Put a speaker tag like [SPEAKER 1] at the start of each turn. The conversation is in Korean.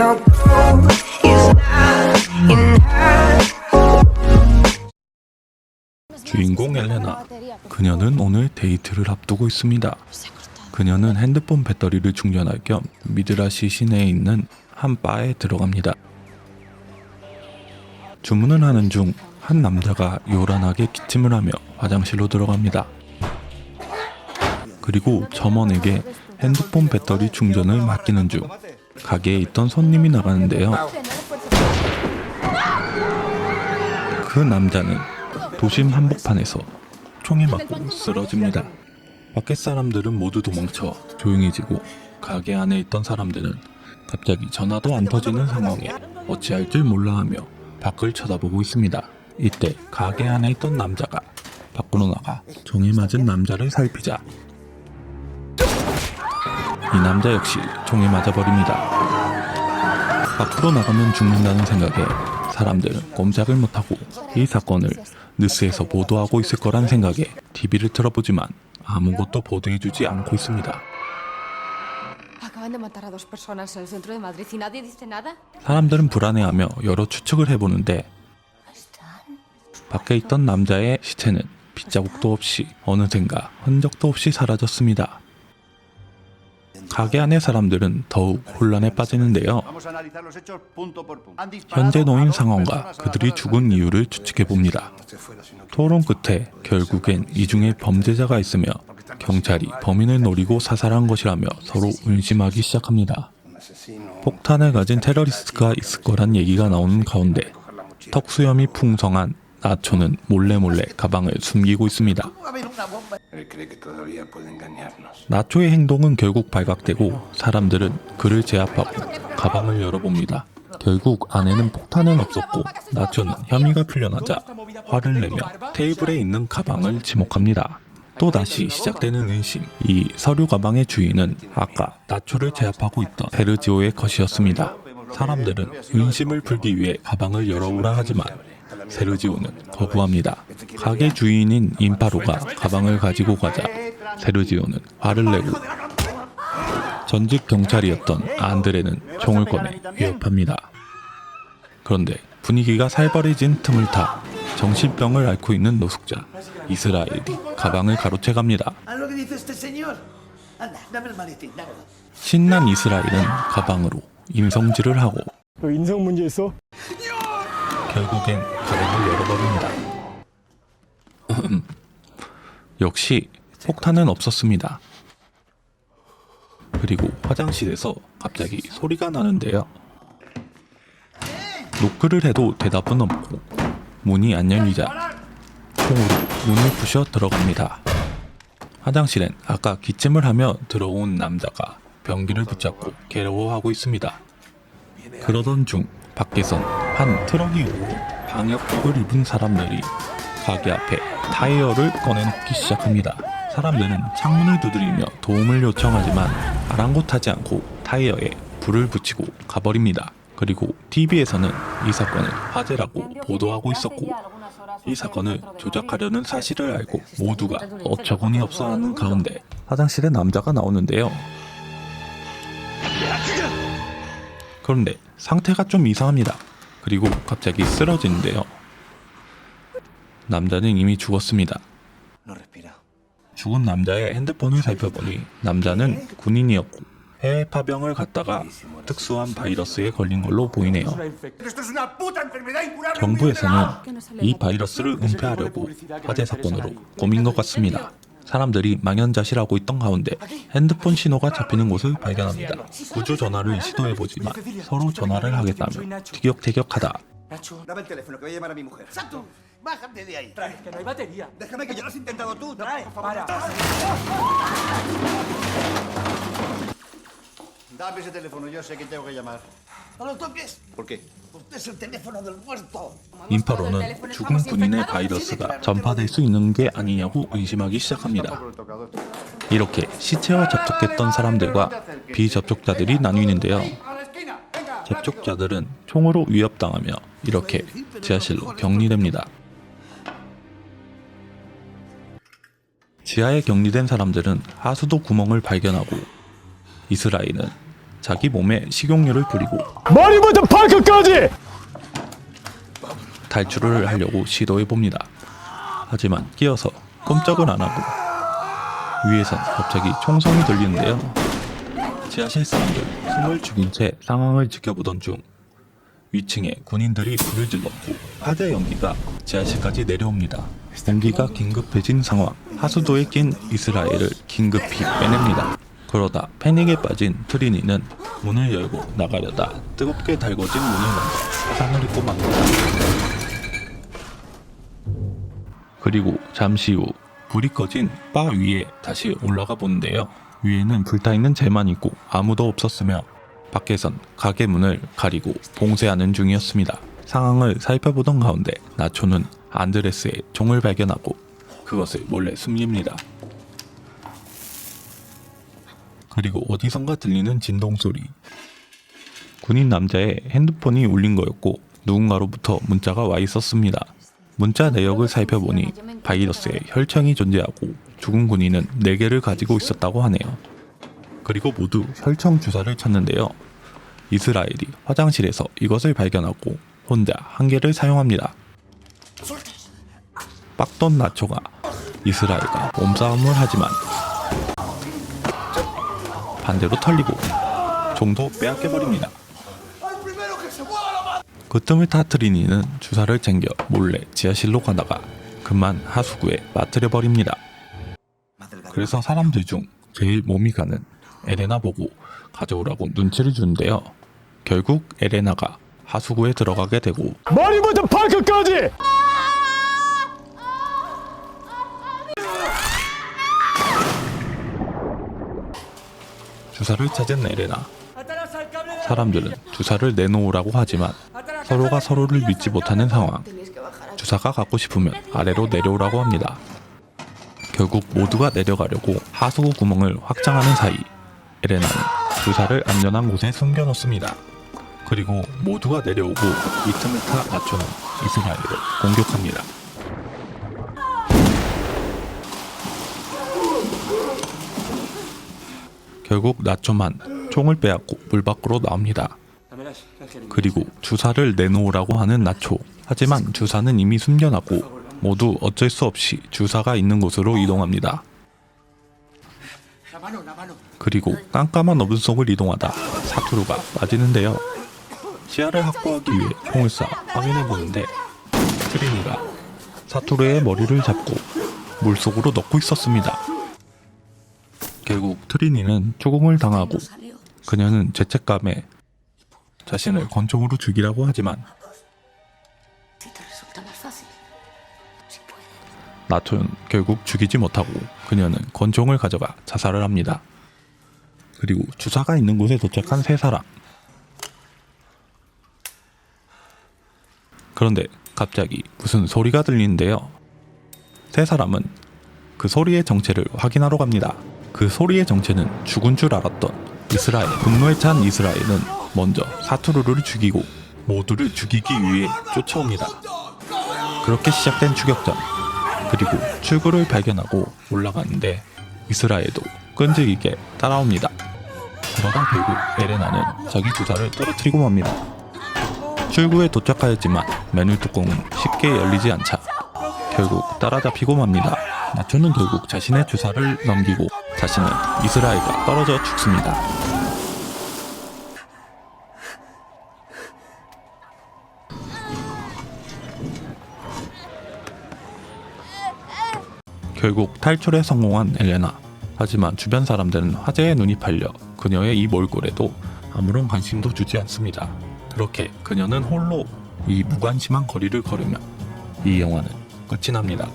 [SPEAKER 1] No gold is not enough.
[SPEAKER 2] 주인공 엘레나. 그녀는 오늘 데이트를 앞두고 있습니다. 그녀는 핸드폰 배터리를 충전할 겸 미드라시 시내에 있는 한 바에 들어갑니다. 주문을 하는 중 한 남자가 요란하게 기침을 하며 화장실로 들어갑니다. 그리고 점원에게 핸드폰 배터리 충전을 맡기는 중 가게에 있던 손님이 나가는데요. 그 남자는 도심 한복판에서 총에 맞고 쓰러집니다. 밖에 사람들은 모두 도망쳐 조용해지고 가게 안에 있던 사람들은 갑자기 전화도 안 터지는 상황에 어찌할 줄 몰라하며 밖을 쳐다보고 있습니다. 이때 가게 안에 있던 남자가 밖으로 나가 총에 맞은 남자를 살피자 이 남자 역시 총에 맞아버립니다. 밖으로 나가면 죽는다는 생각에 사람들은 꼼짝을 못하고 이 사건을 뉴스에서 보도하고 있을 거란 생각에 TV를 틀어보지만 아무것도 보도해주지 않고 있습니다. 사람들은 불안해하며 여러 추측을 해보는데 밖에 있던 남자의 시체는 빗자국도 없이 어느샌가 흔적도 없이 사라졌습니다. 가게 안의 사람들은 더욱 혼란에 빠지는데요. 현재 놓인 상황과 그들이 죽은 이유를 추측해봅니다. 토론 끝에 결국엔 이 중에 범죄자가 있으며 경찰이 범인을 노리고 사살한 것이라며 서로 의심하기 시작합니다. 폭탄을 가진 테러리스트가 있을 거란 얘기가 나오는 가운데 턱수염이 풍성한 나초는 몰래몰래 가방을 숨기고 있습니다. 나초의 행동은 결국 발각되고 사람들은 그를 제압하고 가방을 열어봅니다. 결국 안에는 폭탄은 없었고 나초는 혐의가 풀려나자 화를 내며 테이블에 있는 가방을 지목합니다. 또다시 시작되는 의심. 이 서류 가방의 주인은 아까 나초를 제압하고 있던 세르지오의 것이었습니다. 사람들은 의심을 풀기 위해 가방을 열어오라 하지만 세르지오는 거부합니다. 가게 주인인 임파로가 가방을 가지고 가자 세르지오는 화를 내고 전직 경찰이었던 안드레는 총을 꺼내 위협합니다. 그런데 분위기가 살벌해진 틈을 타 정신병을 앓고 있는 노숙자 이스라엘이 가방을 가로채 갑니다. 신난 이스라엘은 가방으로 인성질을 하고
[SPEAKER 3] 너 인성 문제 있어?
[SPEAKER 2] 결국엔 가방을 열어버립니다. 역시 폭탄은 없었습니다. 그리고 화장실에서 갑자기 소리가 나는데요. 노크를 해도 대답은 없고 문이 안 열리자 총으로 문을 부셔 들어갑니다. 화장실엔 아까 기침을 하며 들어온 남자가 변기를 붙잡고 괴로워하고 있습니다. 그러던 중 밖에선 한 트럭이 오고 방역복을 입은 사람들이 가게 앞에 타이어를 꺼내놓기 시작합니다. 사람들은 창문을 두드리며 도움을 요청하지만 아랑곳하지 않고 타이어에 불을 붙이고 가버립니다. 그리고 TV에서는 이 사건을 화재라고 보도하고 있었고 이 사건을 조작하려는 사실을 알고 모두가 어처구니 없어 하는 가운데 화장실에 남자가 나오는데요. 그런데 상태가 좀 이상합니다. 그리고 갑자기 쓰러지는데요. 남자는 이미 죽었습니다. 죽은 남자의 핸드폰을 살펴보니 남자는 군인이었고 해외 파병을 갔다가 특수한 바이러스에 걸린 걸로 보이네요. 정부에서는 이 바이러스를 은폐하려고 화재 사건으로 꾸민 것 같습니다. 사람들이 망연자실하고 있던 가운데 핸드폰 신호가 잡히는 곳을 발견합니다. 구조 전화를 시도해보지만 서로 전화를 하겠다며 티격태격하다
[SPEAKER 4] Bájate de ahí. Trae, que no hay batería. Déjame que ya lo has intentado tú. Trae, para. Dame ese teléfono, yo sé que tengo que llamar. No lo toques. ¿Por qué? Usted es el teléfono del muerto.
[SPEAKER 2] 임파로는 죽은 군인의 바이러스가 전파될 수 있는 게 아니냐고 의심하기 시작합니다. 이렇게 시체와 접촉했던 사람들과 비접촉자들이 나뉘는데요. 접촉자들은 총으로 위협당하며 이렇게 지하실로 격리됩니다. 지하에 격리된 사람들은 하수도 구멍을 발견하고 이스라엘은 자기 몸에 식용유를 뿌리고
[SPEAKER 3] 머리부터 발끝까지!
[SPEAKER 2] 탈출을 하려고 시도해봅니다. 하지만 끼어서 꼼짝을 안하고 위에선 갑자기 총성이 들리는데요. 지하실 사람들 숨을 죽인 채 상황을 지켜보던 중 위층에 군인들이 불을 질렀고 화재 연기가 지하실까지 내려옵니다. 공기가 긴급해진 상황, 하수도에 낀 이스라엘을 긴급히 빼냅니다. 그러다 패닉에 빠진 트리니는 문을 열고 나가려다 뜨겁게 달궈진 문을 먼저 화상을 입고 맙니다. 그리고 잠시 후 불이 꺼진 바 위에 다시 올라가 보는데요. 위에는 불타있는 재만 있고 아무도 없었으며 밖에선 가게 문을 가리고 봉쇄하는 중이었습니다. 상황을 살펴보던 가운데 나초는 안드레스의 총을 발견하고 그것을 몰래 숨깁니다. 그리고 어디선가 들리는 진동소리. 군인 남자의 핸드폰이 울린 거였고 누군가로부터 문자가 와 있었습니다. 문자 내역을 살펴보니 바이러스에 혈청이 존재하고 죽은 군인은 4개를 가지고 있었다고 하네요. 그리고 모두 혈청 주사를 찾는데요. 이스라엘이 화장실에서 이것을 발견하고 혼자 1개를 사용합니다. 빡돈 나초가 이스라엘과 몸싸움을 하지만 반대로 털리고 총도 빼앗겨버립니다. 그 틈을 타 트리니는 주사를 챙겨 몰래 지하실로 가다가 그만 하수구에 빠뜨려버립니다. 그래서 사람들 중 제일 몸이 가는 에레나 보고 가져오라고 눈치를 주는데요. 결국 에레나가 하수구에 들어가게 되고
[SPEAKER 3] 머리부터 발끝까지!
[SPEAKER 2] 주사를 찾은 에레나. 사람들은 주사를 내놓으라고 하지만 서로가 서로를 믿지 못하는 상황. 주사가 갖고 싶으면 아래로 내려오라고 합니다. 결국 모두가 내려가려고 하수구 구멍을 확장하는 사이 에레나는 주사를 안전한 곳에 숨겨놓습니다. 그리고 모두가 내려오고 이 틈을 타 나초는 이스라엘을 공격합니다. 결국 나초만 총을 빼앗고 물 밖으로 나옵니다. 그리고 주사를 내놓으라고 하는 나초. 하지만 주사는 이미 숨겨놨고 모두 어쩔 수 없이 주사가 있는 곳으로 이동합니다. 그리고 깜깜한 어둠 속을 이동하다 사투루가 빠지는데요. 시야를 확보하기 위해 총을 쏴 확인해보는데 트리니가 사투루의 머리를 잡고 물속으로 넣고 있었습니다. 결국 트리니는 추궁을 당하고 그녀는 죄책감에 자신을 권총으로 죽이라고 하지만 나초는 결국 죽이지 못하고 그녀는 권총을 가져가 자살을 합니다. 그리고 주사가 있는 곳에 도착한 3사람. 그런데 갑자기 무슨 소리가 들리는데요. 3사람은 그 소리의 정체를 확인하러 갑니다. 그 소리의 정체는 죽은 줄 알았던 이스라엘. 분노에 찬 이스라엘은 먼저 사투루를 죽이고 모두를 죽이기 위해 쫓아옵니다. 그렇게 시작된 추격전. 그리고 출구를 발견하고 올라가는데 이스라엘도 끈질기게 따라옵니다. 그러다 결국 에레나는 자기 주사를 떨어뜨리고 맙니다. 출구에 도착하였지만 메뉴 뚜껑은 쉽게 열리지 않자 결국 따라잡히고 맙니다. 나초는 결국 자신의 주사를 넘기고 자신은 이스라엘과 떨어져 죽습니다. 결국 탈출에 성공한 엘레나. 하지만 주변 사람들은 화재에 눈이 팔려 그녀의 이 몰골에도 아무런 관심도 주지 않습니다. 그렇게 그녀는 홀로 이 무관심한 거리를 걸으며 이 영화는 끝이 납니다.